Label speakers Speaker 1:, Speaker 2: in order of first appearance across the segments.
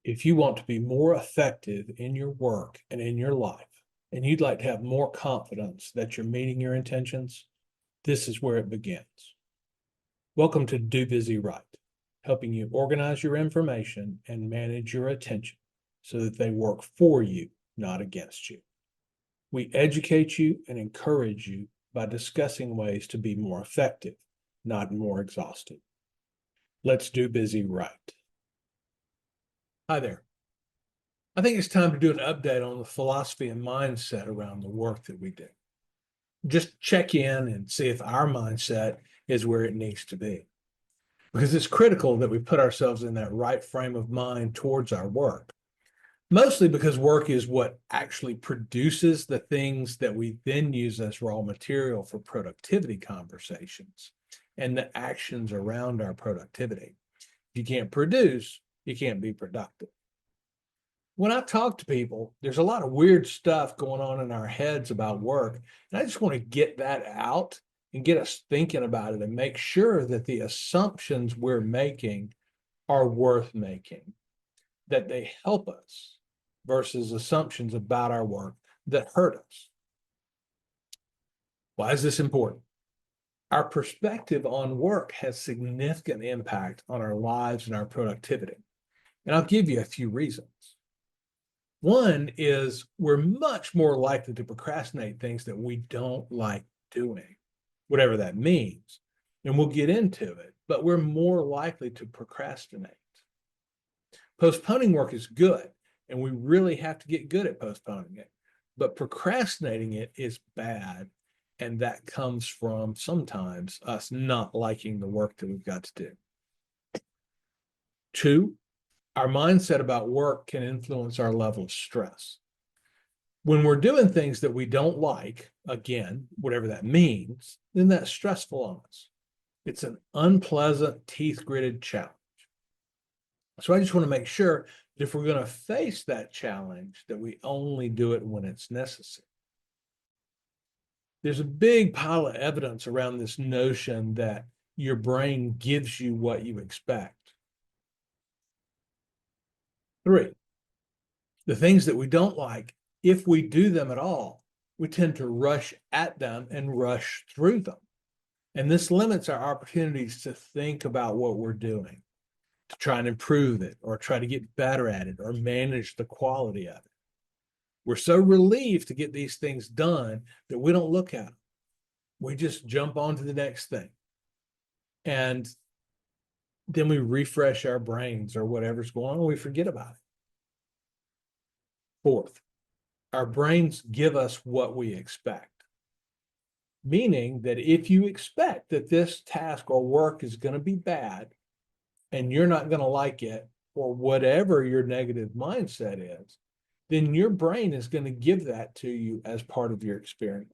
Speaker 1: If you want to be more effective in your work and in your life, and you'd like to have more confidence that you're meeting your intentions, this is where it begins. Welcome to Do Busy Right, helping you organize your information and manage your attention so that they work for you, not against you. We educate you and encourage you by discussing ways to be more effective, not more exhausted. Let's do busy right. Hi there. I think it's time to do an update on the philosophy and mindset around the work that we do. Just check in and see if our mindset is where it needs to be. Because it's critical that we put ourselves in that right frame of mind towards our work. Mostly because work is what actually produces the things that we then use as raw material for productivity conversations and the actions around our productivity. If you can't produce, you can't be productive. When I talk to people, there's a lot of weird stuff going on in our heads about work. And I just want to get that out and get us thinking about it and make sure that the assumptions we're making are worth making, that they help us versus assumptions about our work that hurt us. Why is this important? Our perspective on work has significant impact on our lives and our productivity. And I'll give you a few reasons. One is we're much more likely to procrastinate things that we don't like doing, whatever that means. And we'll get into it, but we're more likely to procrastinate. Postponing work is good, and we really have to get good at postponing it. But procrastinating it is bad, and that comes from sometimes us not liking the work that we've got to do. Two, our mindset about work can influence our level of stress. When we're doing things that we don't like, again, whatever that means, then that's stressful on us. It's an unpleasant, teeth-gritted challenge. So I just want to make sure that if we're going to face that challenge, that we only do it when it's necessary. There's a big pile of evidence around this notion that your brain gives you what you expect. Three, the things that we don't like, if we do them at all, we tend to rush at them and rush through them. And this limits our opportunities to think about what we're doing, to try and improve it, or try to get better at it, or manage the quality of it. We're so relieved to get these things done that we don't look at them. We just jump on to the next thing. And then we refresh our brains or whatever's going on, and we forget about it. Fourth, our brains give us what we expect. Meaning that if you expect that this task or work is going to be bad and you're not going to like it, or whatever your negative mindset is, then your brain is going to give that to you as part of your experience.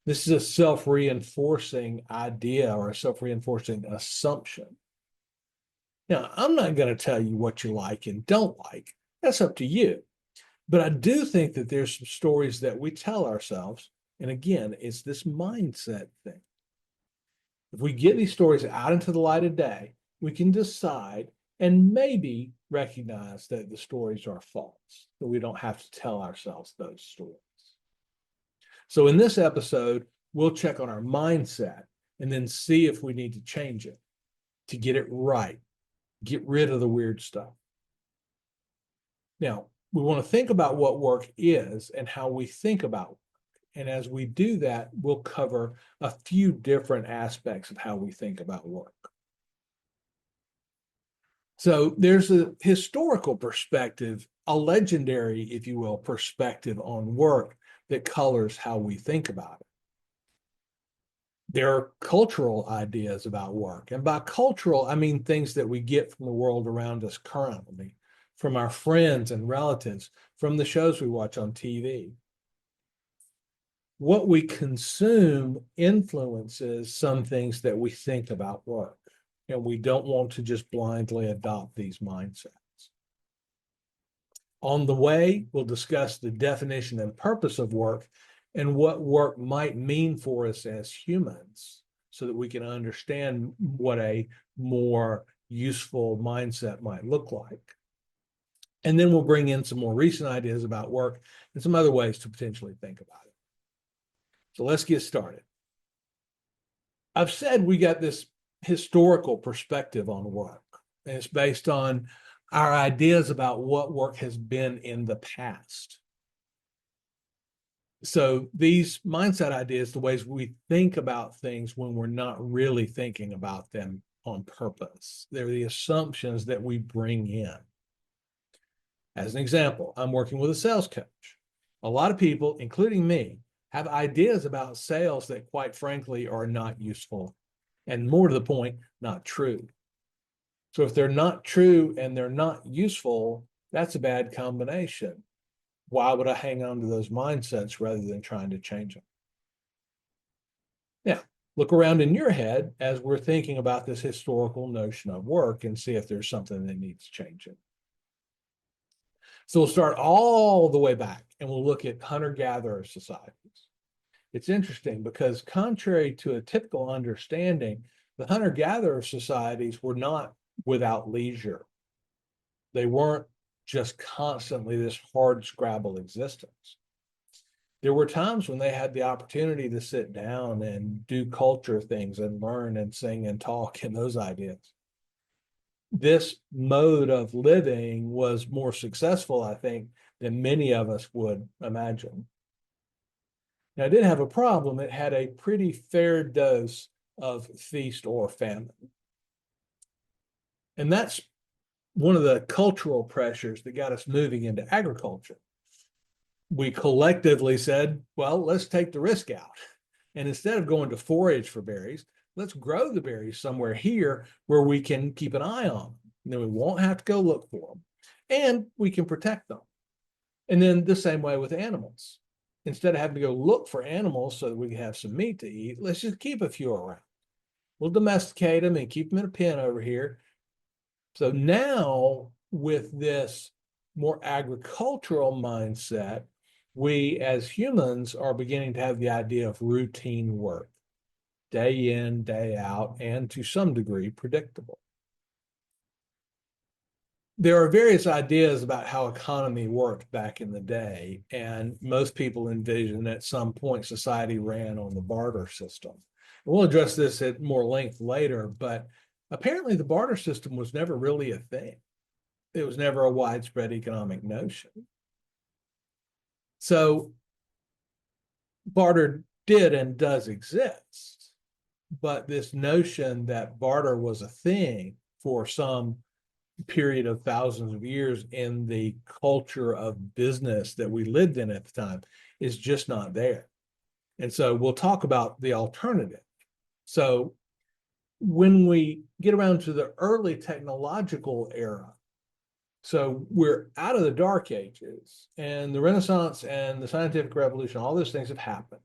Speaker 1: This is a self-reinforcing idea or a self-reinforcing assumption. Now, I'm not going to tell you what you like and don't like. That's up to you. But I do think that there's some stories that we tell ourselves. And again, it's this mindset thing. If we get these stories out into the light of day, we can decide and maybe recognize that the stories are false, that we don't have to tell ourselves those stories. So in this episode, we'll check on our mindset and then see if we need to change it to get it right, get rid of the weird stuff. Now, we want to think about what work is and how we think about work. And as we do that, we'll cover a few different aspects of how we think about work. So there's a historical perspective, a legendary, if you will, perspective on work that colors how we think about it. There are cultural ideas about work. And by cultural, I mean things that we get from the world around us currently, from our friends and relatives, from the shows we watch on TV. What we consume influences some things that we think about work. And we don't want to just blindly adopt these mindsets. On the way, we'll discuss the definition and purpose of work and what work might mean for us as humans so that we can understand what a more useful mindset might look like. And then we'll bring in some more recent ideas about work and some other ways to potentially think about it. So let's get started. I've said we got this historical perspective on work, and it's based on our ideas about what work has been in the past. So these mindset ideas, the ways we think about things when we're not really thinking about them on purpose, they're the assumptions that we bring in. As an example, I'm working with a sales coach. A lot of people, including me, have ideas about sales that, quite frankly, are not useful, and more to the point, not true. So if they're not true and they're not useful, that's a bad combination. Why would I hang on to those mindsets rather than trying to change them? Now, look around in your head as we're thinking about this historical notion of work and see if there's something that needs changing. So we'll start all the way back and we'll look at hunter-gatherer societies. It's interesting because contrary to a typical understanding, the hunter-gatherer societies were not without leisure. They weren't just constantly this hard scrabble existence. There were times when they had the opportunity to sit down and do culture things and learn and sing and talk and those ideas. This mode of living was more successful, I think, than many of us would imagine. Now, it did have a problem. It had a pretty fair dose of feast or famine. And that's one of the cultural pressures that got us moving into agriculture. We collectively said, well, let's take the risk out. And instead of going to forage for berries, let's grow the berries somewhere here where we can keep an eye on them. And then we won't have to go look for them. And we can protect them. And then the same way with animals. Instead of having to go look for animals so that we can have some meat to eat, let's just keep a few around. We'll domesticate them and keep them in a pen over here. So now with this more agricultural mindset, we as humans are beginning to have the idea of routine work, day in, day out, and to some degree predictable. There are various ideas about how economy worked back in the day, and most people envision at some point society ran on the barter system. We'll address this at more length later, but apparently the barter system was never really a thing. It was never a widespread economic notion. So barter did and does exist, but this notion that barter was a thing for some period of thousands of years in the culture of business that we lived in at the time is just not there. And so we'll talk about the alternative. So when we get around to the early technological era, so we're out of the Dark Ages and the Renaissance and the scientific revolution, all those things have happened.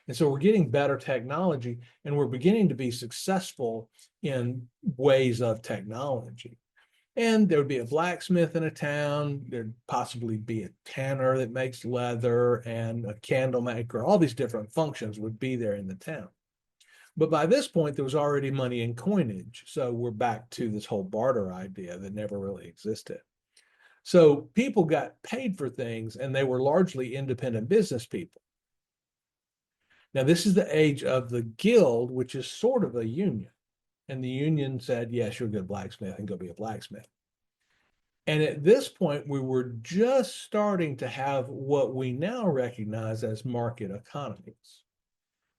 Speaker 1: And so we're getting better technology and we're beginning to be successful in ways of technology. And there would be a blacksmith in a town. There'd possibly be a tanner that makes leather and a candle maker. All these different functions would be there in the town. But by this point, there was already money in coinage. So we're back to this whole barter idea that never really existed. So people got paid for things and they were largely independent business people. Now, this is the age of the guild, which is sort of a union. And the union said, yes, you're a good blacksmith and go be a blacksmith. And at this point, we were just starting to have what we now recognize as market economies.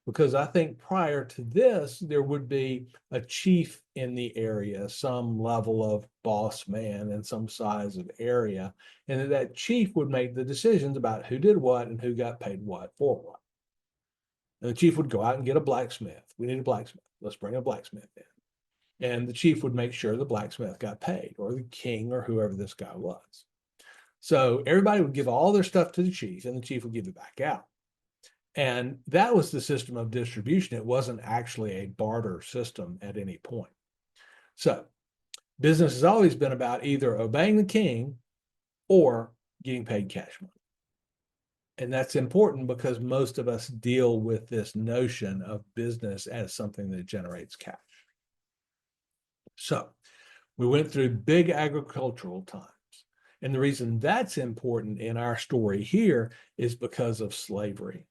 Speaker 1: Because I think prior to this, there would be a chief in the area, some level of boss man in some size of area, and that chief would make the decisions about who did what and who got paid what for what. And the chief would go out and get a blacksmith. We need a blacksmith. Let's bring a blacksmith in. And the chief would make sure the blacksmith got paid, or the king, or whoever this guy was. So everybody would give all their stuff to the chief, and the chief would give it back out. And that was the system of distribution. It wasn't actually a barter system at any point. So business has always been about either obeying the king or getting paid cash money. And that's important because most of us deal with this notion of business as something that generates cash. So we went through big agricultural times. And the reason that's important in our story here is because of slavery.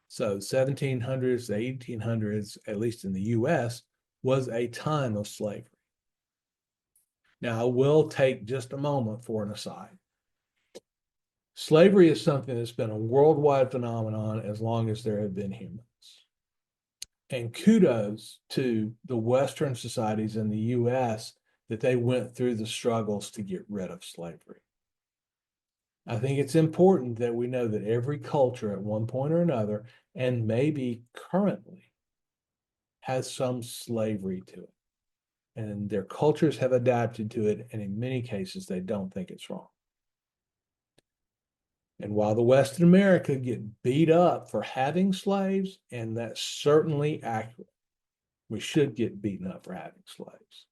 Speaker 1: So 1700s, the 1800s, at least in the US, was a time of slavery. Now, I will take just a moment for an aside. Slavery is something that's been a worldwide phenomenon as long as there have been humans. And kudos to the Western societies in the US that they went through the struggles to get rid of slavery. I think it's important that we know that every culture at one point or another, and maybe currently, has some slavery to it. And their cultures have adapted to it, and in many cases, they don't think it's wrong. And while the West in America get beat up for having slaves, and that's certainly accurate, we should get beaten up for having slaves.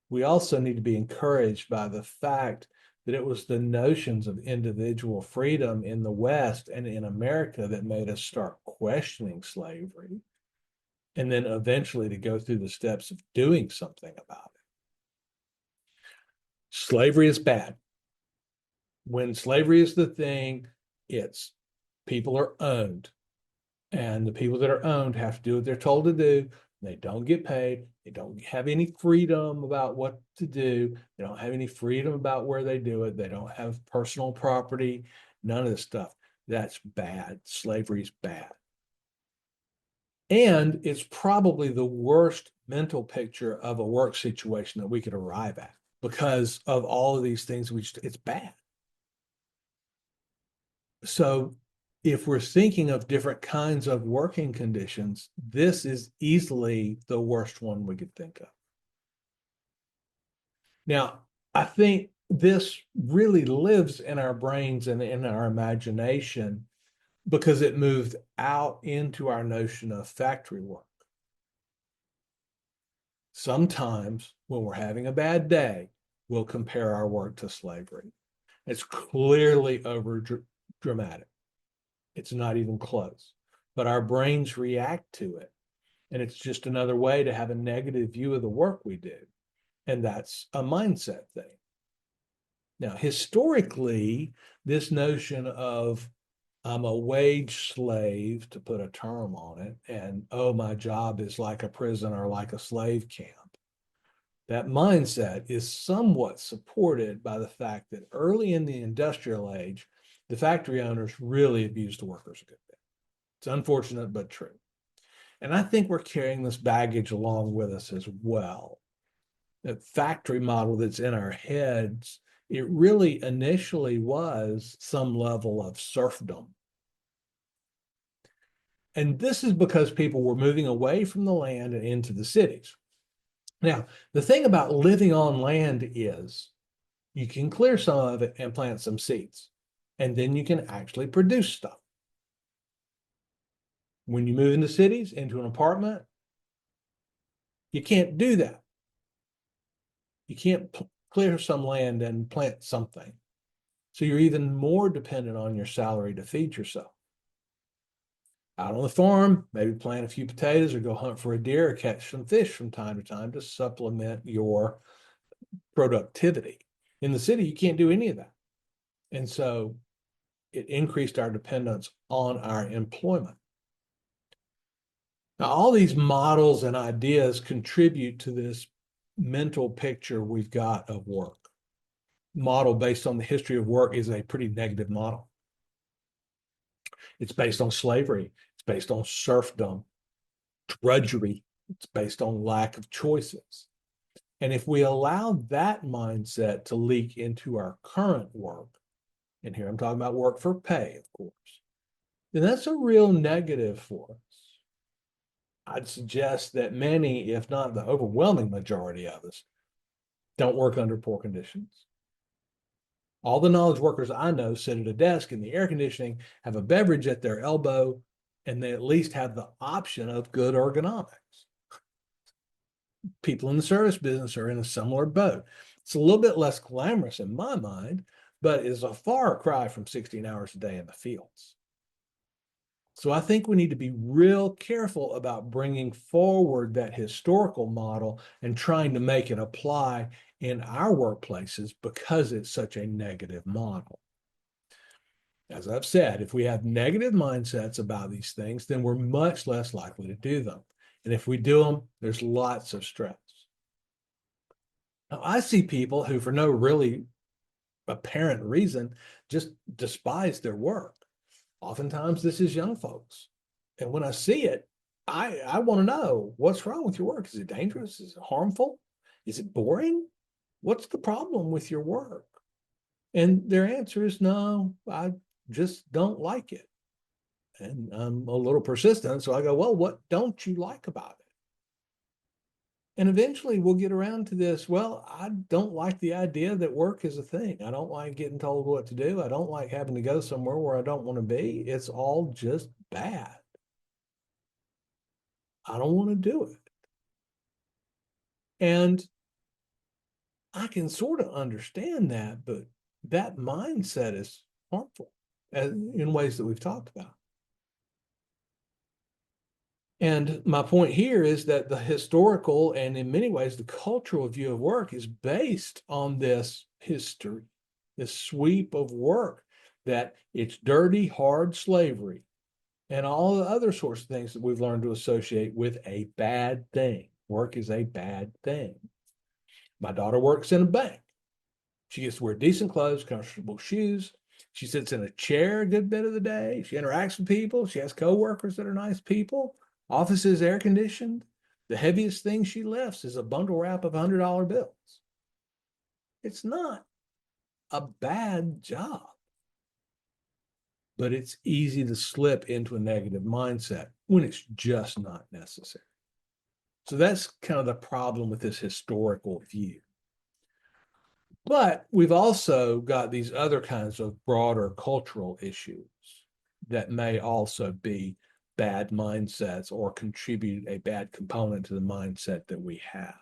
Speaker 1: We also need to be encouraged by the fact that it was the notions of individual freedom in the West and in America that made us start questioning slavery, and then eventually to go through the steps of doing something about it. Slavery is bad. When slavery is the thing, it's people are owned. And the people that are owned have to do what they're told to do. They don't get paid. They don't have any freedom about what to do. They don't have any freedom about where they do it. They don't have personal property, none of this stuff. That's bad. Slavery is bad. And it's probably the worst mental picture of a work situation that we could arrive at because of all of these things. It's bad. So if we're thinking of different kinds of working conditions, this is easily the worst one we could think of. Now, I think this really lives in our brains and in our imagination because it moved out into our notion of factory work. Sometimes when we're having a bad day, we'll compare our work to slavery. It's clearly over dramatic. It's not even close, but our brains react to it. And it's just another way to have a negative view of the work we do. And that's a mindset thing. Now, historically, this notion of I'm a wage slave, to put a term on it, and oh, my job is like a prison or like a slave camp. That mindset is somewhat supported by the fact that early in the industrial age, the factory owners really abused the workers a good bit. It's unfortunate, but true. And I think we're carrying this baggage along with us as well. That factory model that's in our heads, it really initially was some level of serfdom. And this is because people were moving away from the land and into the cities. Now, the thing about living on land is you can clear some of it and plant some seeds, and then you can actually produce stuff. When you move into cities, into an apartment, you can't do that. You can't clear some land and plant something. So you're even more dependent on your salary to feed yourself. Out on the farm, maybe plant a few potatoes or go hunt for a deer or catch some fish from time to time to supplement your productivity. In the city, you can't do any of that. And so it increased our dependence on our employment. Now, all these models and ideas contribute to this mental picture we've got of work. Model based on the history of work is a pretty negative model. It's based on slavery. It's based on serfdom, drudgery. It's based on lack of choices. And if we allow that mindset to leak into our current work, and here I'm talking about work for pay, of course, then that's a real negative for us. I'd suggest that many, if not the overwhelming majority of us, don't work under poor conditions. All the knowledge workers I know sit at a desk in the air conditioning, have a beverage at their elbow, and they at least have the option of good ergonomics. People in the service business are in a similar boat. It's a little bit less glamorous in my mind, but is a far cry from 16 hours a day in the fields. So I think we need to be real careful about bringing forward that historical model and trying to make it apply in our workplaces because it's such a negative model. As I've said, if we have negative mindsets about these things, then we're much less likely to do them. And if we do them, there's lots of stress. Now, I see people who, for no really apparent reason, just despise their work. Oftentimes, this is young folks. And when I see it, I want to know, what's wrong with your work? Is it dangerous? Is it harmful? Is it boring? What's the problem with your work? And their answer is, no, I just don't like it. And I'm a little persistent. So I go, well, what don't you like about it? And eventually we'll get around to this. Well, I don't like the idea that work is a thing. I don't like getting told what to do. I don't like having to go somewhere where I don't want to be. It's all just bad. I don't want to do it. And I can sort of understand that, but that mindset is harmful in ways that we've talked about. And my point here is that the historical and in many ways the cultural view of work is based on this history, this sweep of work, that it's dirty, hard slavery, and all the other sorts of things that we've learned to associate with a bad thing. Work is a bad thing. My daughter works in a bank. She gets to wear decent clothes, comfortable shoes. She sits in a chair a good bit of the day. She interacts with people. She has coworkers that are nice people. Office is air conditioned. The heaviest thing she lifts is a bundle wrap of $100 bills. It's not a bad job, but it's easy to slip into a negative mindset when it's just not necessary. So that's kind of the problem with this historical view. But we've also got these other kinds of broader cultural issues that may also be bad mindsets or contribute a bad component to the mindset that we have.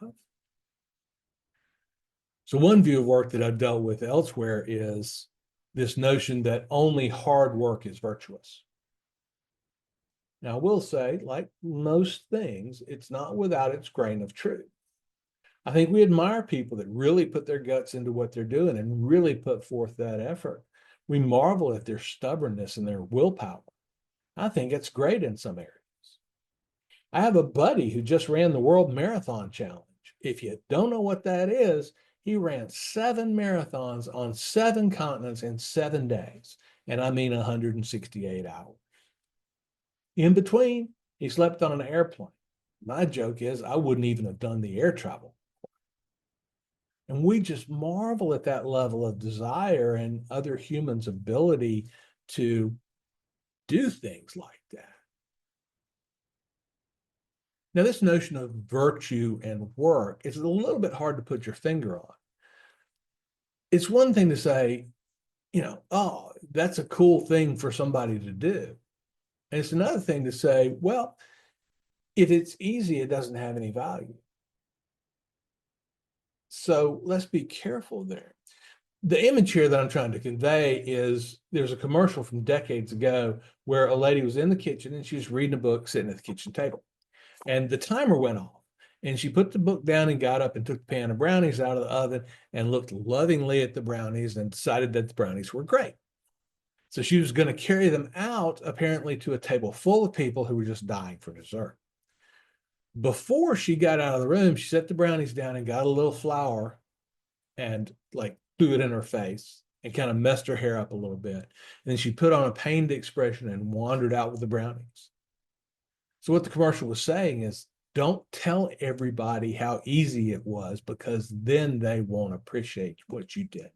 Speaker 1: So one view of work that I've dealt with elsewhere is this notion that only hard work is virtuous. Now, I will say, like most things, it's not without its grain of truth. I think we admire people that really put their guts into what they're doing and really put forth that effort. We marvel at their stubbornness and their willpower. I think it's great in some areas. I have a buddy who just ran the World Marathon Challenge. If you don't know what that is, he ran 7 marathons on 7 continents in 7 days. And I mean 168 hours. In between, he slept on an airplane. My joke is I wouldn't even have done the air travel. And we just marvel at that level of desire and other humans' ability to do things like that. Now, this notion of virtue and work is a little bit hard to put your finger on. It's one thing to say, oh, that's a cool thing for somebody to do. And it's another thing to say, well, if it's easy, it doesn't have any value. So let's be careful there. The image here that I'm trying to convey is there's a commercial from decades ago where a lady was in the kitchen and she was reading a book sitting at the kitchen table. And the timer went off. And she put the book down and got up and took the pan of brownies out of the oven and looked lovingly at the brownies and decided that the brownies were great. So she was going to carry them out, apparently, to a table full of people who were just dying for dessert. Before she got out of the room, she set the brownies down and got a little flour and threw it in her face and kind of messed her hair up a little bit. And then she put on a pained expression and wandered out with the brownies. So what the commercial was saying is, don't tell everybody how easy it was, because then they won't appreciate what you did.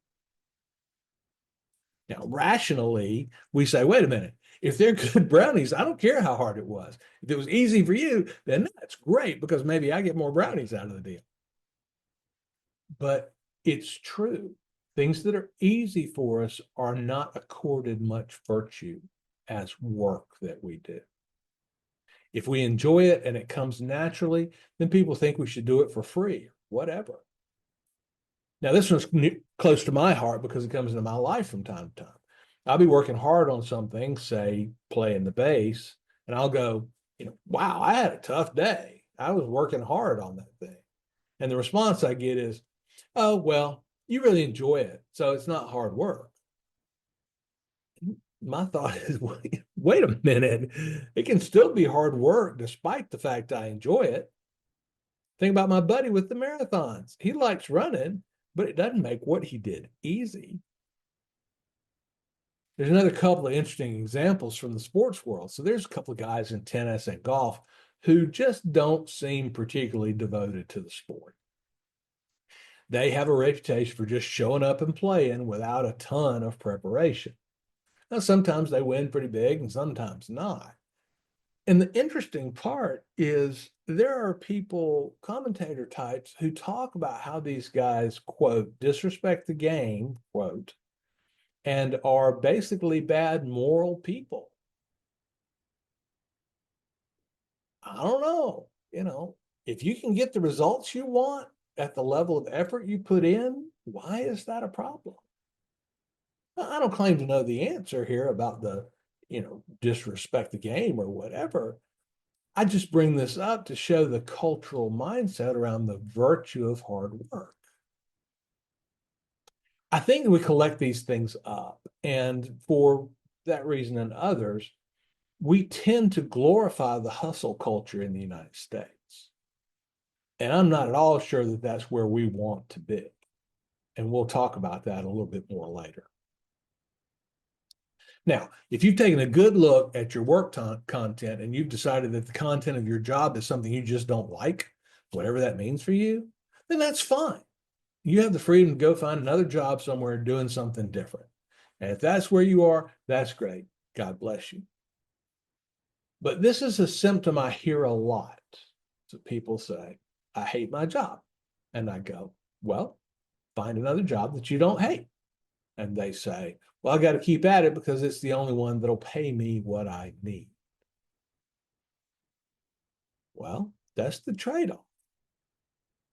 Speaker 1: Now, rationally, we say, wait a minute, if they're good brownies, I don't care how hard it was. If it was easy for you, then that's great, because maybe I get more brownies out of the deal. But it's true. Things that are easy for us are not accorded much virtue as work that we do. If we enjoy it and it comes naturally, then people think we should do it for free, whatever. Now, this one's close to my heart because it comes into my life from time to time. I'll be working hard on something, say playing the bass, and I'll go, wow, I had a tough day. I was working hard on that thing. And the response I get is, Oh, well, you really enjoy it, so it's not hard work. My thought is, wait a minute. It can still be hard work despite the fact I enjoy it. Think about my buddy with the marathons. He likes running, but it doesn't make what he did easy. There's another couple of interesting examples from the sports world. So there's a couple of guys in tennis and golf who just don't seem particularly devoted to the sport. They have a reputation for just showing up and playing without a ton of preparation. Now, sometimes they win pretty big and sometimes not. And the interesting part is there are people, commentator types, who talk about how these guys, quote, disrespect the game, quote, and are basically bad moral people. I don't know. If you can get the results you want at the level of effort you put in, why is that a problem? I don't claim to know the answer here about disrespect the game or whatever. I just bring this up to show the cultural mindset around the virtue of hard work. I think we collect these things up, and for that reason and others, we tend to glorify the hustle culture in the United States. And I'm not at all sure that that's where we want to be. And we'll talk about that a little bit more later. Now, if you've taken a good look at your work content and you've decided that the content of your job is something you just don't like, whatever that means for you, then that's fine. You have the freedom to go find another job somewhere doing something different. And if that's where you are, that's great. God bless you. But this is a symptom I hear a lot. So people say, I hate my job. And I go, well, find another job that you don't hate. And they say, well, I got to keep at it because it's the only one that'll pay me what I need. Well, that's the trade-off.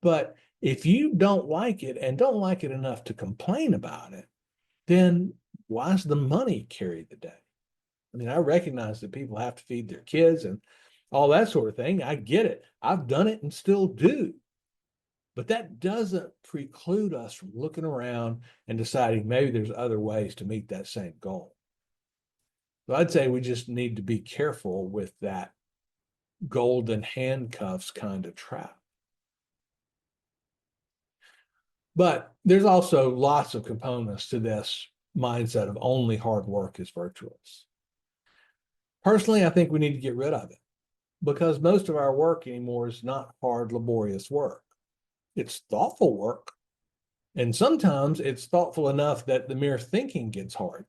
Speaker 1: But if you don't like it and don't like it enough to complain about it, then why does the money carry the day? I mean, I recognize that people have to feed their kids and all that sort of thing. I get it. I've done it and still do. But that doesn't preclude us from looking around and deciding maybe there's other ways to meet that same goal. So I'd say we just need to be careful with that golden handcuffs kind of trap. But there's also lots of components to this mindset of only hard work is virtuous. Personally, I think we need to get rid of it because most of our work anymore is not hard, laborious work. It's thoughtful work. And sometimes it's thoughtful enough that the mere thinking gets hard.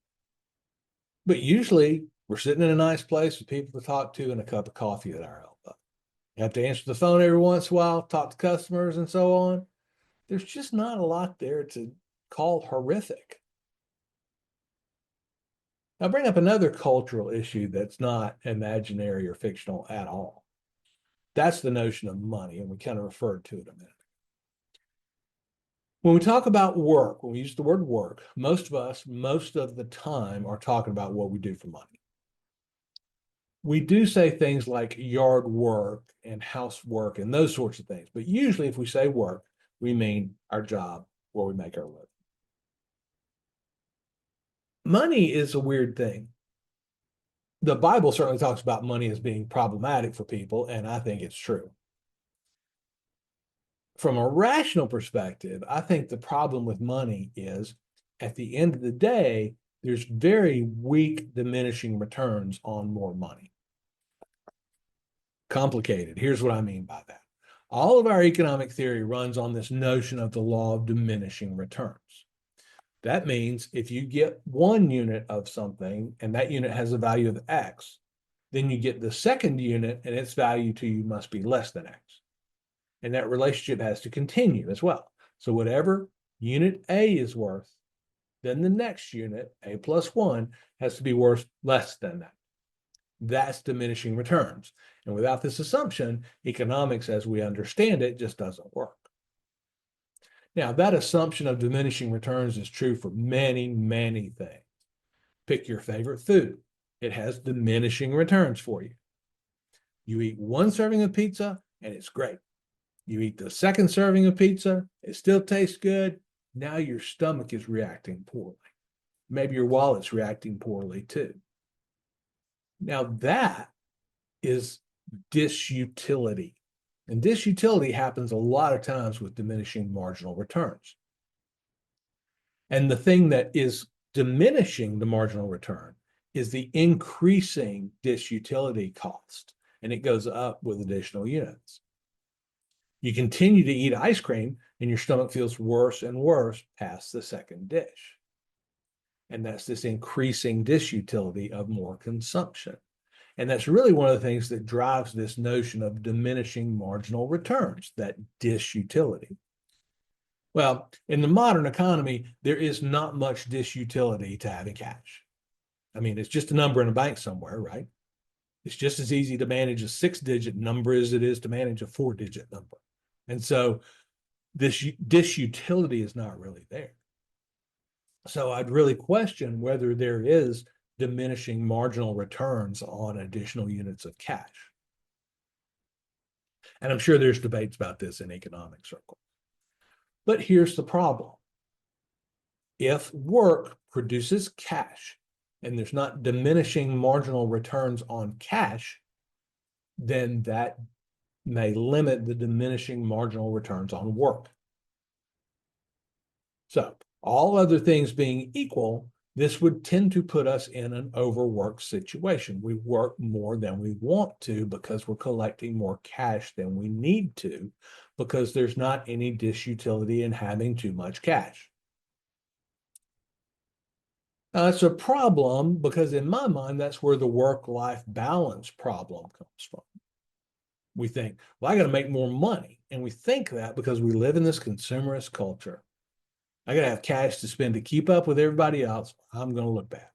Speaker 1: But usually we're sitting in a nice place with people to talk to and a cup of coffee at our elbow. You have to answer the phone every once in a while, talk to customers and so on. There's just not a lot there to call horrific. I'll bring up another cultural issue that's not imaginary or fictional at all. That's the notion of money, and we kind of referred to it a minute. When we talk about work, when we use the word work, most of us, most of the time, are talking about what we do for money. We do say things like yard work and housework and those sorts of things, but usually if we say work, we mean our job where we make our living. Money is a weird thing. The Bible certainly talks about money as being problematic for people, and I think it's true. From a rational perspective, I think the problem with money is at the end of the day, there's very weak diminishing returns on more money. Complicated. Here's what I mean by that. All of our economic theory runs on this notion of the law of diminishing returns. That means if you get 1 unit of something and that unit has a value of X, then you get the second unit and its value to you must be less than X. And that relationship has to continue as well. So whatever unit A is worth, then the next unit, A plus 1, has to be worth less than that. That's diminishing returns. And without this assumption, economics as we understand it just doesn't work. Now, that assumption of diminishing returns is true for many, many things. Pick your favorite food. It has diminishing returns for you. You eat one serving of pizza and it's great. You eat the second serving of pizza, it still tastes good. Now your stomach is reacting poorly. Maybe your wallet's reacting poorly too. Now that is disutility. And disutility happens a lot of times with diminishing marginal returns. And the thing that is diminishing the marginal return is the increasing disutility cost, and it goes up with additional units. You continue to eat ice cream, and your stomach feels worse and worse past the second dish. And that's this increasing disutility of more consumption. And that's really one of the things that drives this notion of diminishing marginal returns, that disutility. Well, in the modern economy, there is not much disutility to having cash. I mean, it's just a number in a bank somewhere, right? It's just as easy to manage a 6-digit number as it is to manage a 4-digit number. And so this disutility is not really there. So I'd really question whether there is diminishing marginal returns on additional units of cash. And I'm sure there's debates about this in economic circles. But here's the problem. If work produces cash and there's not diminishing marginal returns on cash, then that may limit the diminishing marginal returns on work. So all other things being equal, this would tend to put us in an overworked situation. We work more than we want to because we're collecting more cash than we need to, because there's not any disutility in having too much cash. Now, that's a problem because in my mind, that's where the work-life balance problem comes from. We think, well, I got to make more money. And we think that because we live in this consumerist culture. I got to have cash to spend to keep up with everybody else. I'm going to look bad.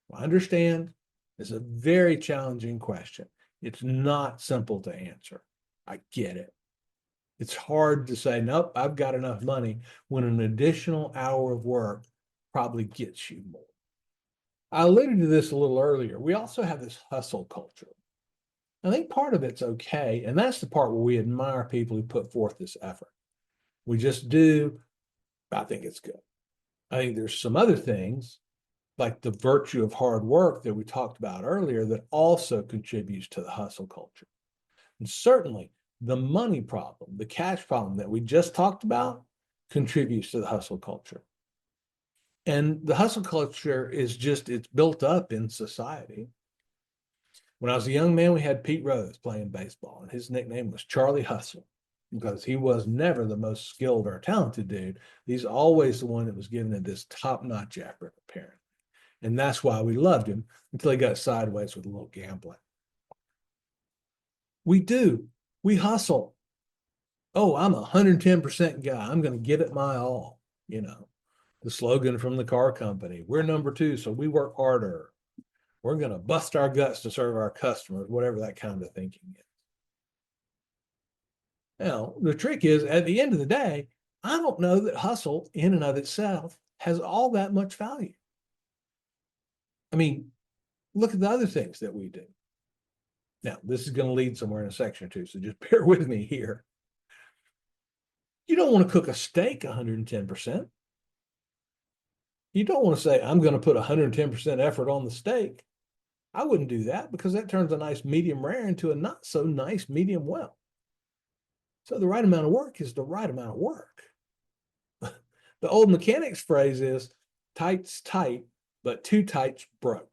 Speaker 1: Well, I understand it's a very challenging question. It's not simple to answer. I get it. It's hard to say, nope, I've got enough money when an additional hour of work probably gets you more. I alluded to this a little earlier. We also have this hustle culture. I think part of it's okay, and that's the part where we admire people who put forth this effort. We just do. I think it's good. I think there's some other things, like the virtue of hard work that we talked about earlier, that also contributes to the hustle culture. And certainly the money problem, the cash problem that we just talked about, contributes to the hustle culture. And the hustle culture is just, it's built up in society. When I was a young man, we had Pete Rose playing baseball, and his nickname was Charlie Hustle, because he was never the most skilled or talented dude. He's always the one that was given this top-notch effort, apparently. And that's why we loved him until he got sideways with a little gambling. We do. We hustle. Oh, I'm a 110% guy. I'm going to give it my all. You know, the slogan from the car company, we're number 2, so we work harder. We're going to bust our guts to serve our customers, whatever that kind of thinking is. Now, the trick is, at the end of the day, I don't know that hustle in and of itself has all that much value. I mean, look at the other things that we do. Now, this is going to lead somewhere in a section or two, so just bear with me here. You don't want to cook a steak 110%. You don't want to say, I'm going to put 110% effort on the steak. I wouldn't do that, because that turns a nice medium rare into a not so nice medium well. So the right amount of work is the right amount of work. The old mechanics phrase is tight's tight, but too tight's broke.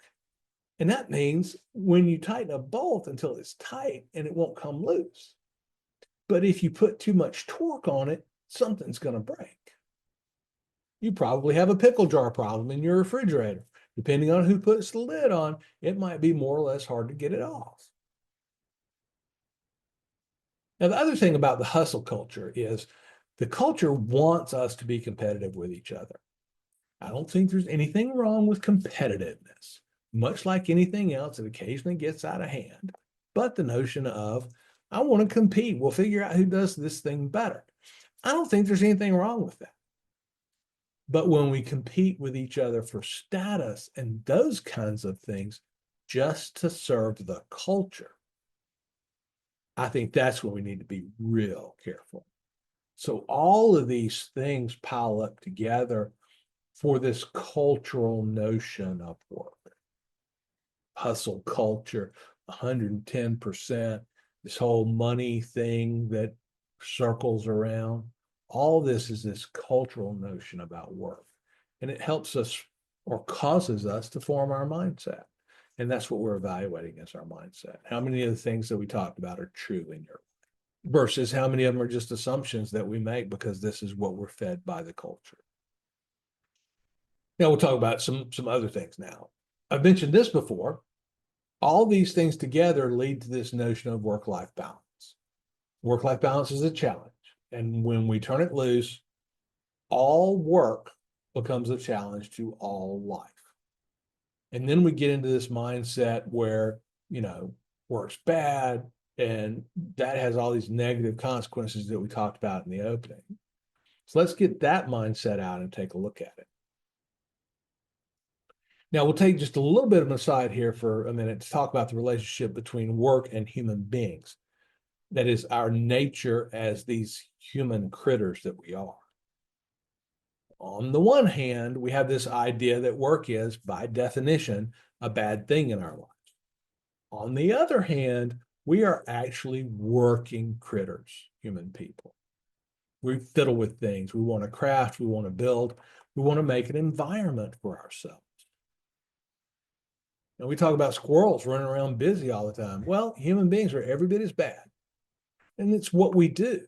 Speaker 1: And that means when you tighten a bolt until it's tight and it won't come loose. But if you put too much torque on it, something's going to break. You probably have a pickle jar problem in your refrigerator. Depending on who puts the lid on, it might be more or less hard to get it off. Now, the other thing about the hustle culture is the culture wants us to be competitive with each other. I don't think there's anything wrong with competitiveness. Much like anything else, it occasionally gets out of hand. But the notion of, I want to compete, we'll figure out who does this thing better. I don't think there's anything wrong with that. But when we compete with each other for status and those kinds of things, just to serve the culture, I think that's when we need to be real careful. So all of these things pile up together for this cultural notion of work. Hustle culture, 110%, this whole money thing that circles around. All this is this cultural notion about work. And it helps us or causes us to form our mindset. And that's what we're evaluating as our mindset. How many of the things that we talked about are true in your life versus how many of them are just assumptions that we make because this is what we're fed by the culture. Now we'll talk about some other things now. I've mentioned this before. All these things together lead to this notion of work-life balance. Work-life balance is a challenge. And when we turn it loose, all work becomes a challenge to all life. And then we get into this mindset where, work's bad, and that has all these negative consequences that we talked about in the opening. So let's get that mindset out and take a look at it. Now, we'll take just a little bit of an aside here for a minute to talk about the relationship between work and human beings. That is our nature as these human critters that we are. On the one hand, we have this idea that work is, by definition, a bad thing in our lives. On the other hand, we are actually working critters, human people. We fiddle with things. We want to craft, we want to build, we want to make an environment for ourselves. And we talk about squirrels running around busy all the time. Well, human beings are every bit as bad. And it's what we do.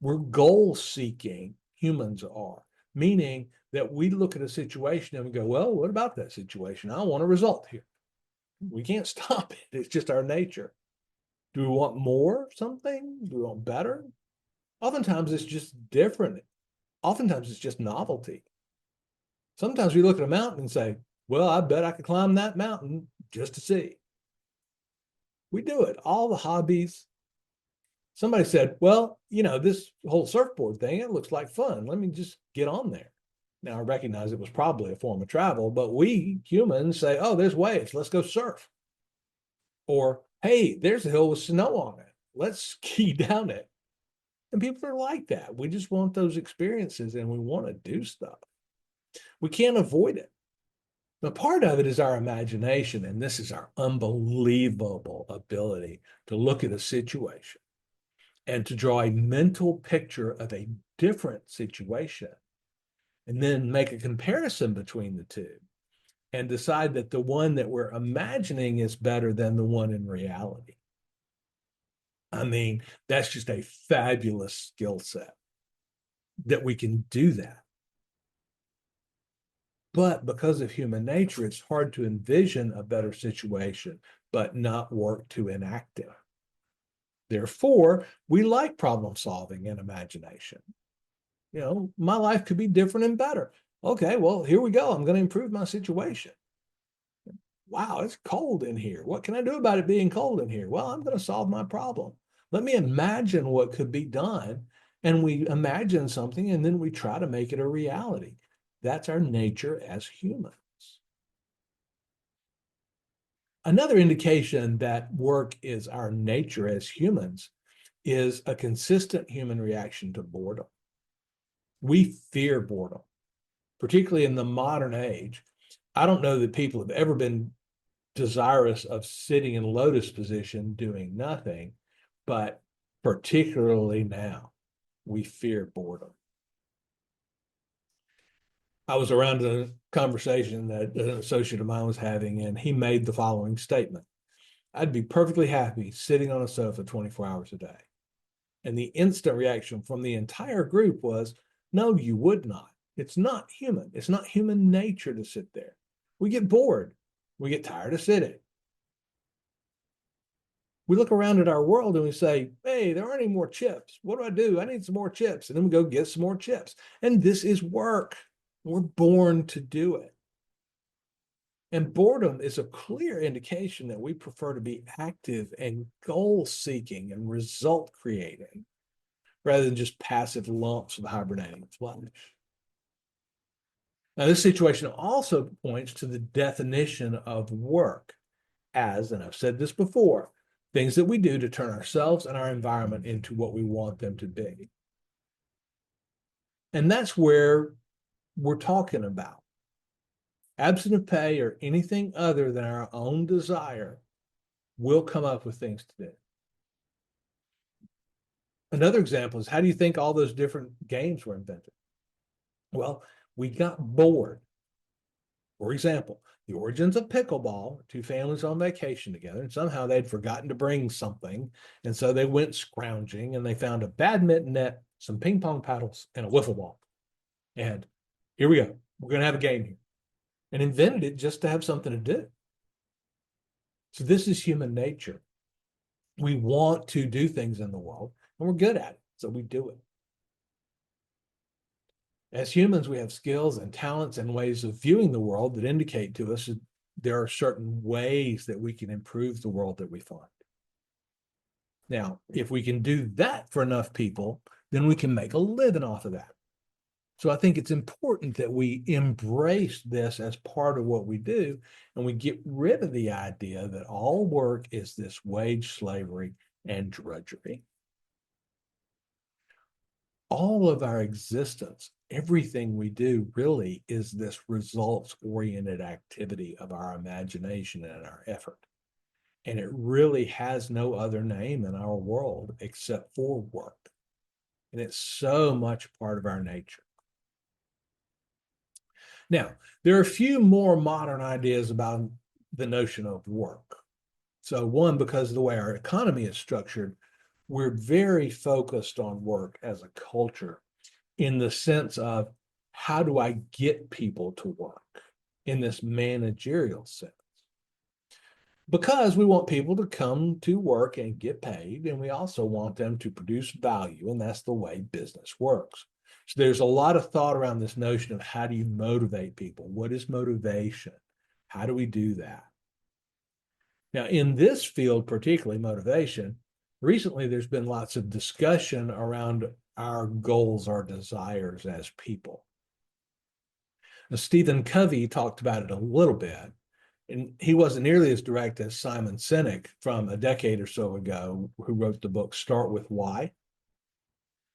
Speaker 1: We're goal seeking, humans are, meaning that we look at a situation and we go, well, what about that situation? I want a result here. We can't stop it. It's just our nature. Do we want more of something? Do we want better? Oftentimes it's just different. Oftentimes it's just novelty. Sometimes we look at a mountain and say, well, I bet I could climb that mountain just to see. We do it. All the hobbies. Somebody said, well, this whole surfboard thing, it looks like fun. Let me just get on there. Now, I recognize it was probably a form of travel, but we humans say, oh, there's waves. Let's go surf. Or, hey, there's a hill with snow on it. Let's ski down it. And people are like that. We just want those experiences and we want to do stuff. We can't avoid it. But part of it is our imagination, and this is our unbelievable ability to look at a situation and to draw a mental picture of a different situation and then make a comparison between the two and decide that the one that we're imagining is better than the one in reality. I mean, that's just a fabulous skill set that we can do that. But because of human nature, it's hard to envision a better situation, but not work to enact it. Therefore, we like problem solving and imagination. My life could be different and better. Okay, well, here we go. I'm going to improve my situation. Wow, it's cold in here. What can I do about it being cold in here? Well, I'm going to solve my problem. Let me imagine what could be done. And we imagine something and then we try to make it a reality. That's our nature as humans. Another indication that work is our nature as humans is a consistent human reaction to boredom. We fear boredom, particularly in the modern age. I don't know that people have ever been desirous of sitting in lotus position doing nothing, but particularly now, we fear boredom. I was around a conversation that an associate of mine was having, and he made the following statement. I'd be perfectly happy sitting on a sofa 24 hours a day. And the instant reaction from the entire group was, no, you would not. It's not human. It's not human nature to sit there. We get bored. We get tired of sitting. We look around at our world and we say, hey, there aren't any more chips. What do? I need some more chips. And then we go get some more chips. And this is work. We're born to do it. And boredom is a clear indication that we prefer to be active and goal-seeking and result-creating rather than just passive lumps of hibernating flesh. Now, this situation also points to the definition of work as, and I've said this before, things that we do to turn ourselves and our environment into what we want them to be. And that's where we're talking about. Absent of pay or anything other than our own desire, we'll come up with things to do. Another example is, how do you think all those different games were invented? Well, we got bored. For example, the origins of pickleball, two families on vacation together, and somehow they'd forgotten to bring something. And so they went scrounging and they found a badminton net, some ping pong paddles, and a wiffle ball. And here we go. We're going to have a game here. And invented it just to have something to do. So this is human nature. We want to do things in the world, and we're good at it. So we do it. As humans, we have skills and talents and ways of viewing the world that indicate to us that there are certain ways that we can improve the world that we find. Now, if we can do that for enough people, then we can make a living off of that. So I think it's important that we embrace this as part of what we do, and we get rid of the idea that all work is this wage slavery and drudgery. All of our existence, everything we do really is this results-oriented activity of our imagination and our effort. And it really has no other name in our world except for work. And it's so much part of our nature. Now, there are a few more modern ideas about the notion of work. So one, because of the way our economy is structured, we're very focused on work as a culture in the sense of, how do I get people to work in this managerial sense? Because we want people to come to work and get paid, and we also want them to produce value, and that's the way business works. So there's a lot of thought around this notion of, how do you motivate people? What is motivation? How do we do that? Now, in this field, particularly motivation, recently there's been lots of discussion around our goals, our desires as people. Now, Stephen Covey talked about it a little bit, and he wasn't nearly as direct as Simon Sinek from a decade or so ago, who wrote the book Start With Why.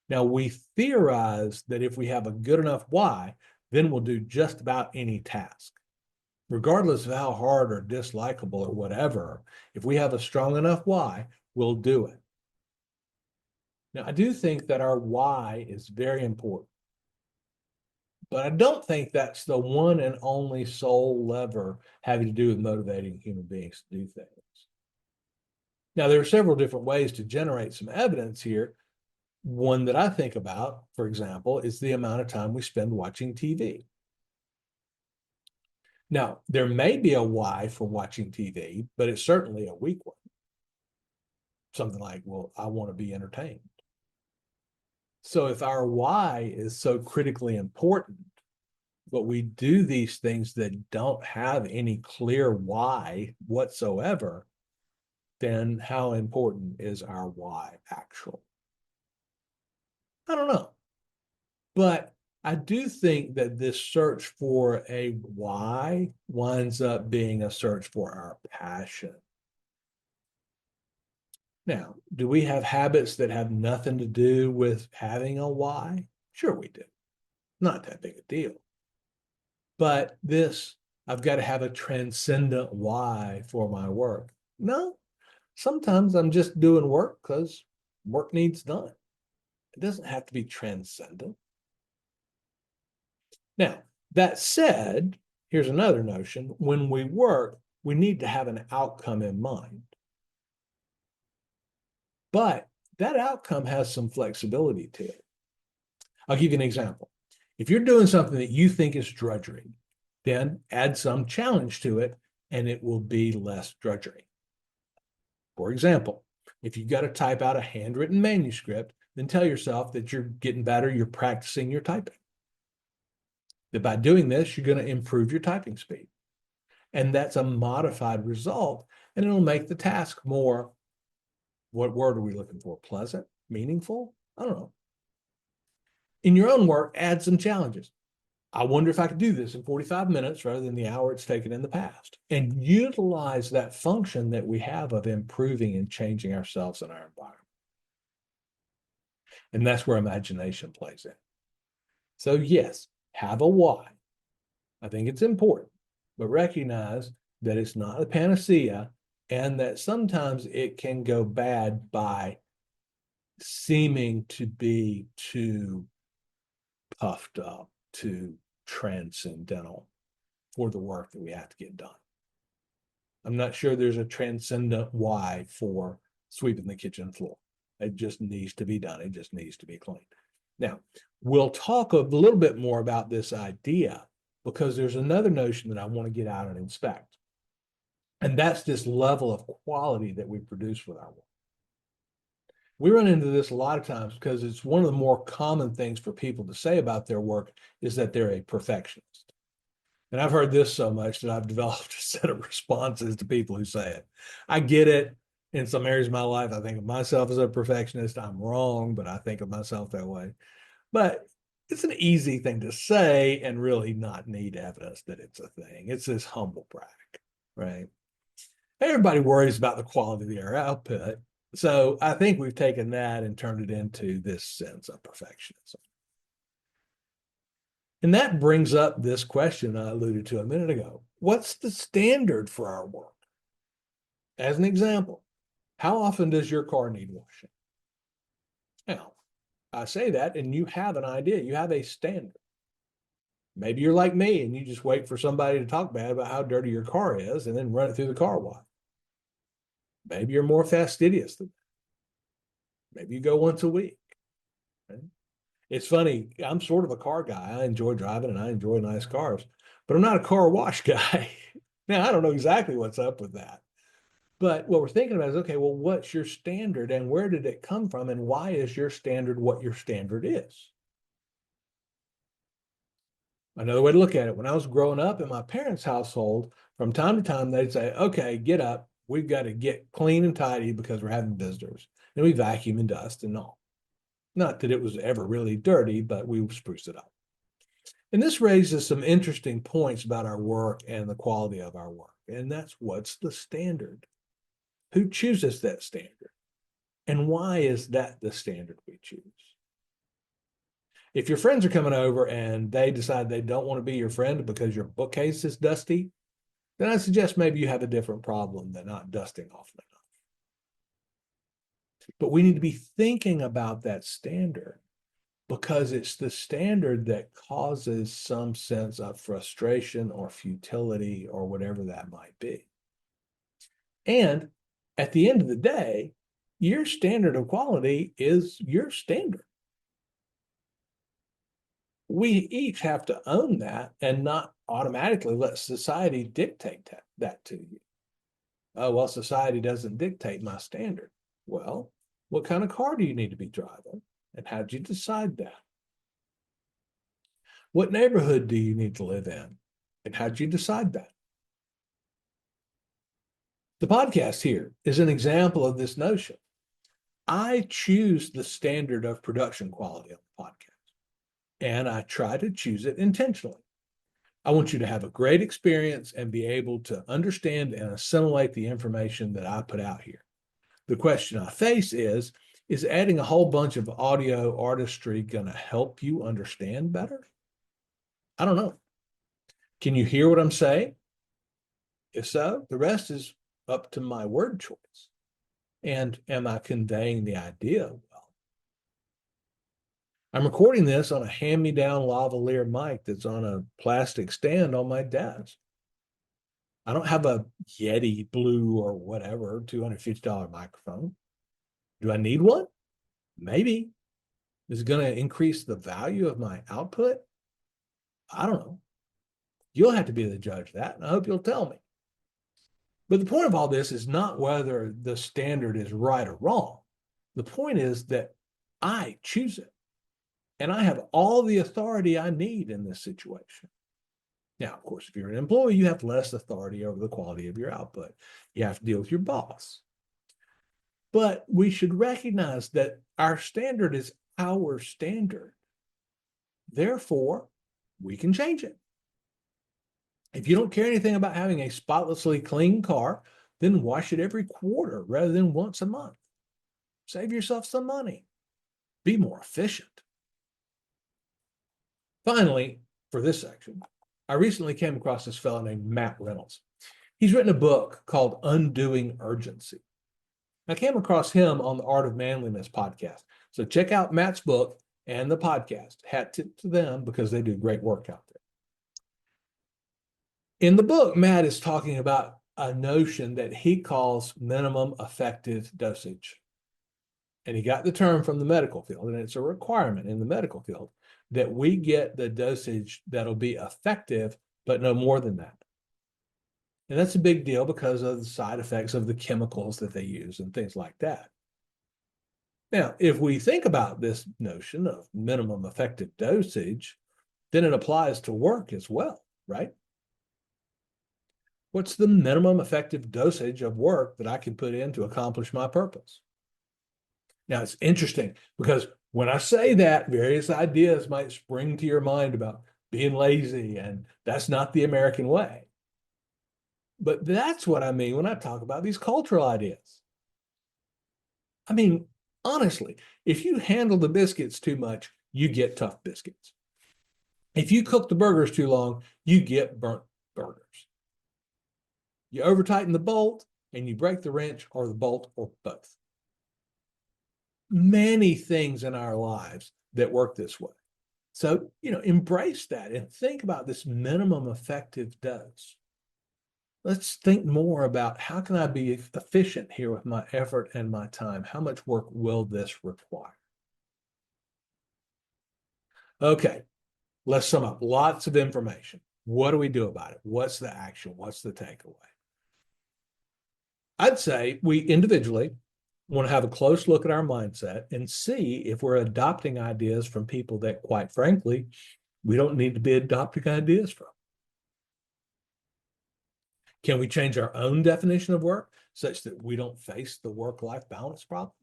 Speaker 1: Now, we theorize that if we have a good enough why, then we'll do just about any task. Regardless of how hard or dislikable or whatever, if we have a strong enough why, we'll do it. Now, I do think that our why is very important, but I don't think that's the one and only sole lever having to do with motivating human beings to do things. Now, there are several different ways to generate some evidence here. One that I think about, for example, is the amount of time we spend watching TV. Now, there may be a why for watching TV, but it's certainly a weak one. Something like, well, I want to be entertained. So if our why is so critically important, but we do these things that don't have any clear why whatsoever, then how important is our why actually? I don't know. But I do think that this search for a why winds up being a search for our passion. Now, do we have habits that have nothing to do with having a why? Sure we do. Not that big a deal. But this, I've got to have a transcendent why for my work. No, sometimes I'm just doing work because work needs done. It doesn't have to be transcendent. Now, that said, here's another notion. When we work, we need to have an outcome in mind. But that outcome has some flexibility to it. I'll give you an example. If you're doing something that you think is drudgery, then add some challenge to it, and it will be less drudgery. For example, if you've got to type out a handwritten manuscript, then tell yourself that you're getting better, you're practicing your typing. That by doing this, you're going to improve your typing speed. And that's a modified result, and it'll make the task more, what word are we looking for? Pleasant? Meaningful? I don't know. In your own work, add some challenges. I wonder if I could do this in 45 minutes rather than the hour it's taken in the past, and utilize that function that we have of improving and changing ourselves and our environment. And that's where imagination plays in. So yes, have a why. I think it's important, but recognize that it's not a panacea and that sometimes it can go bad by seeming to be too puffed up, too transcendental for the work that we have to get done. I'm not sure there's a transcendent why for sweeping the kitchen floor. It just needs to be done. It just needs to be cleaned. Now, we'll talk a little bit more about this idea because there's another notion that I want to get out and inspect. And that's this level of quality that we produce with our work. We run into this a lot of times because it's one of the more common things for people to say about their work is that they're a perfectionist. And I've heard this so much that I've developed a set of responses to people who say it. I get it. In some areas of my life, I think of myself as a perfectionist. I'm wrong, but I think of myself that way. But it's an easy thing to say and really not need evidence that it's a thing. It's this humble brag, right? Everybody worries about the quality of their output. So I think we've taken that and turned it into this sense of perfectionism. And that brings up this question I alluded to a minute ago. What's the standard for our work? As an example, how often does your car need washing? Now, I say that and you have an idea, you have a standard. Maybe you're like me and you just wait for somebody to talk bad about how dirty your car is and then run it through the car wash. Maybe you're more fastidious than that. Maybe you go once a week. Right? It's funny, I'm sort of a car guy. I enjoy driving and I enjoy nice cars, but I'm not a car wash guy. Now, I don't know exactly what's up with that. But what we're thinking about is, okay, well, what's your standard and where did it come from? And why is your standard what your standard is? Another way to look at it, when I was growing up in my parents' household, from time to time, they'd say, okay, get up. We've got to get clean and tidy because we're having visitors. And we vacuum and dust and all. Not that it was ever really dirty, but we spruced it up. And this raises some interesting points about our work and the quality of our work. And that's what's the standard? Who chooses that standard? And why is that the standard we choose? If your friends are coming over and they decide they don't want to be your friend because your bookcase is dusty, then I suggest maybe you have a different problem than not dusting often enough. But we need to be thinking about that standard because it's the standard that causes some sense of frustration or futility or whatever that might be. And at the end of the day, your standard of quality is your standard. We each have to own that and not automatically let society dictate that to you. Oh, well, society doesn't dictate my standard. Well, what kind of car do you need to be driving? And how'd you decide that? What neighborhood do you need to live in? And how'd you decide that? The podcast here is an example of this notion. I choose the standard of production quality on the podcast, and I try to choose it intentionally. I want you to have a great experience and be able to understand and assimilate the information that I put out here. The question I face is adding a whole bunch of audio artistry going to help you understand better? I don't know. Can you hear what I'm saying? If so, the rest is up to my word choice. And am I conveying the idea well? I'm recording this on a hand-me-down lavalier mic that's on a plastic stand on my desk. I don't have a Yeti Blue or whatever $250 microphone. Do I need one? Maybe. Is it going to increase the value of my output? I don't know. You'll have to be the judge of that, and I hope you'll tell me. But the point of all this is not whether the standard is right or wrong. The point is that I choose it, and I have all the authority I need in this situation. Now, of course, if you're an employee, you have less authority over the quality of your output. You have to deal with your boss. But we should recognize that our standard is our standard. Therefore, we can change it. If you don't care anything about having a spotlessly clean car, then wash it every quarter rather than once a month. Save yourself some money. Be more efficient. Finally, for this section, I recently came across this fellow named Matt Reynolds. He's written a book called Undoing Urgency. I came across him on the Art of Manliness podcast. So check out Matt's book and the podcast. Hat tip to them because they do great work out there. In the book, Matt is talking about a notion that he calls minimum effective dosage. And he got the term from the medical field, and it's a requirement in the medical field that we get the dosage that'll be effective, but no more than that. And that's a big deal because of the side effects of the chemicals that they use and things like that. Now, if we think about this notion of minimum effective dosage, then it applies to work as well, right? What's the minimum effective dosage of work that I can put in to accomplish my purpose? Now, it's interesting because when I say that, various ideas might spring to your mind about being lazy, and that's not the American way. But that's what I mean when I talk about these cultural ideas. I mean, honestly, if you handle the biscuits too much, you get tough biscuits. If you cook the burgers too long, you get burnt burgers. You over tighten the bolt and you break the wrench or the bolt or both. Many things in our lives that work this way. So, embrace that and think about this minimum effective dose. Let's think more about how can I be efficient here with my effort and my time? How much work will this require? Okay, let's sum up. Lots of information. What do we do about it? What's the action? What's the takeaway? I'd say we individually want to have a close look at our mindset and see if we're adopting ideas from people that, quite frankly, we don't need to be adopting ideas from. Can we change our own definition of work such that we don't face the work-life balance problem?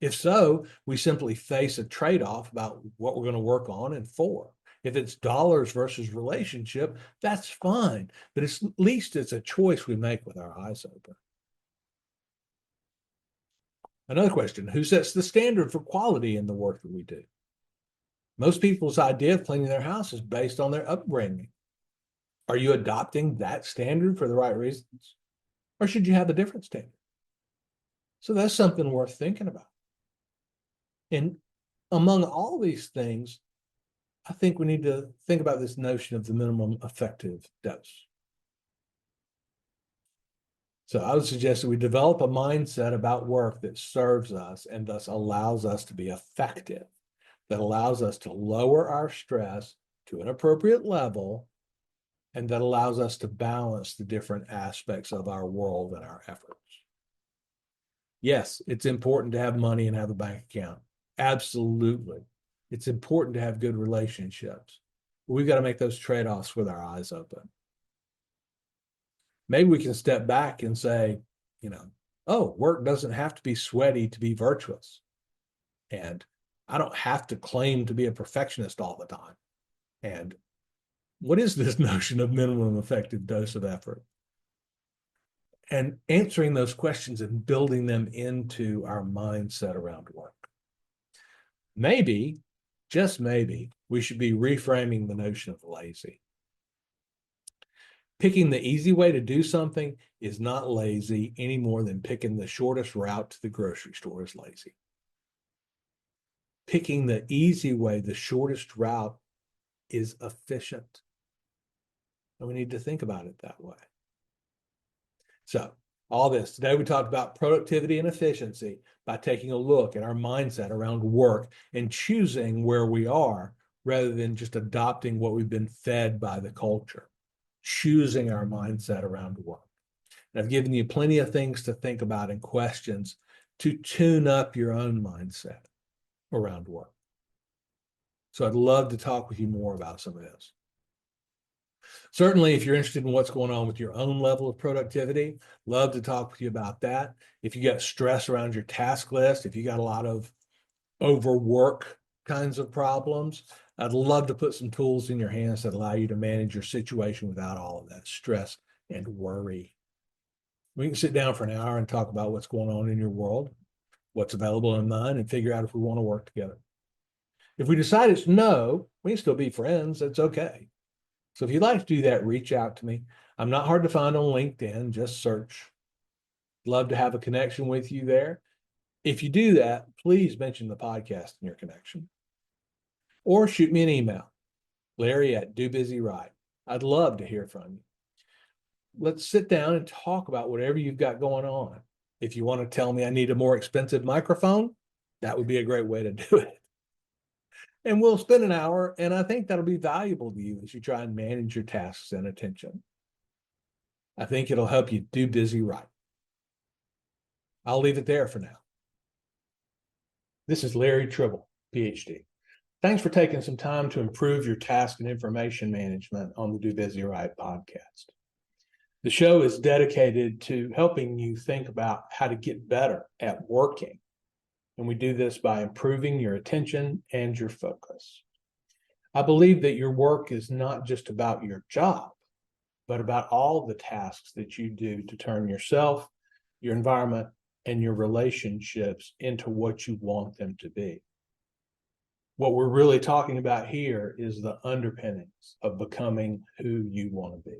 Speaker 1: If so, we simply face a trade-off about what we're going to work on and for. If it's dollars versus relationship, that's fine, but at least it's a choice we make with our eyes open. Another question, who sets the standard for quality in the work that we do? Most people's idea of cleaning their house is based on their upbringing. Are you adopting that standard for the right reasons? Or should you have a different standard? So that's something worth thinking about. And among all these things, I think we need to think about this notion of the minimum effective dose. So I would suggest that we develop a mindset about work that serves us and thus allows us to be effective, that allows us to lower our stress to an appropriate level, and that allows us to balance the different aspects of our world and our efforts. Yes, it's important to have money and have a bank account. Absolutely. It's important to have good relationships. We've got to make those trade-offs with our eyes open. Maybe we can step back and say, oh, work doesn't have to be sweaty to be virtuous. And I don't have to claim to be a perfectionist all the time. And what is this notion of minimum effective dose of effort? And answering those questions and building them into our mindset around work. Maybe, just maybe, we should be reframing the notion of lazy. Picking the easy way to do something is not lazy any more than picking the shortest route to the grocery store is lazy. Picking the easy way, the shortest route, is efficient. And we need to think about it that way. So, all this. Today we talked about productivity and efficiency by taking a look at our mindset around work and choosing where we are rather than just adopting what we've been fed by the culture. Choosing our mindset around work. And I've given you plenty of things to think about and questions to tune up your own mindset around work. So I'd love to talk with you more about some of this. Certainly, if you're interested in what's going on with your own level of productivity, love to talk with you about that. If you got stress around your task list, if you got a lot of overwork kinds of problems, I'd love to put some tools in your hands that allow you to manage your situation without all of that stress and worry. We can sit down for an hour and talk about what's going on in your world, what's available in mine, and figure out if we want to work together. If we decide it's no, we can still be friends. That's okay. So if you'd like to do that, reach out to me. I'm not hard to find on LinkedIn. Just search. Love to have a connection with you there. If you do that, please mention the podcast in your connection. Or shoot me an email, Larry@DoBusyRight. I'd love to hear from you. Let's sit down and talk about whatever you've got going on. If you want to tell me I need a more expensive microphone, that would be a great way to do it. And we'll spend an hour, and I think that'll be valuable to you as you try and manage your tasks and attention. I think it'll help you do busy right. I'll leave it there for now. This is Larry Tribble, Ph.D. Thanks for taking some time to improve your task and information management on the Do Busy Right podcast. The show is dedicated to helping you think about how to get better at working. And we do this by improving your attention and your focus. I believe that your work is not just about your job, but about all the tasks that you do to turn yourself, your environment, and your relationships into what you want them to be. What we're really talking about here is the underpinnings of becoming who you want to be.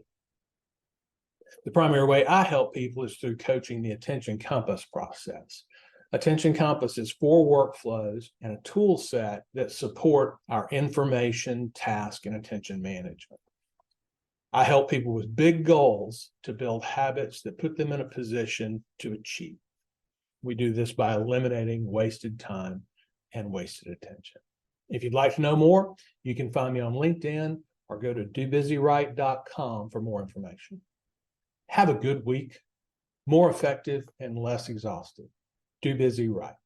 Speaker 1: The primary way I help people is through coaching the Attention Compass process. Attention Compass is 4 workflows and a tool set that support our information, task, and attention management. I help people with big goals to build habits that put them in a position to achieve. We do this by eliminating wasted time and wasted attention. If you'd like to know more, you can find me on LinkedIn or go to dobusyright.com for more information. Have a good week, more effective and less exhausted. Do Busy Right.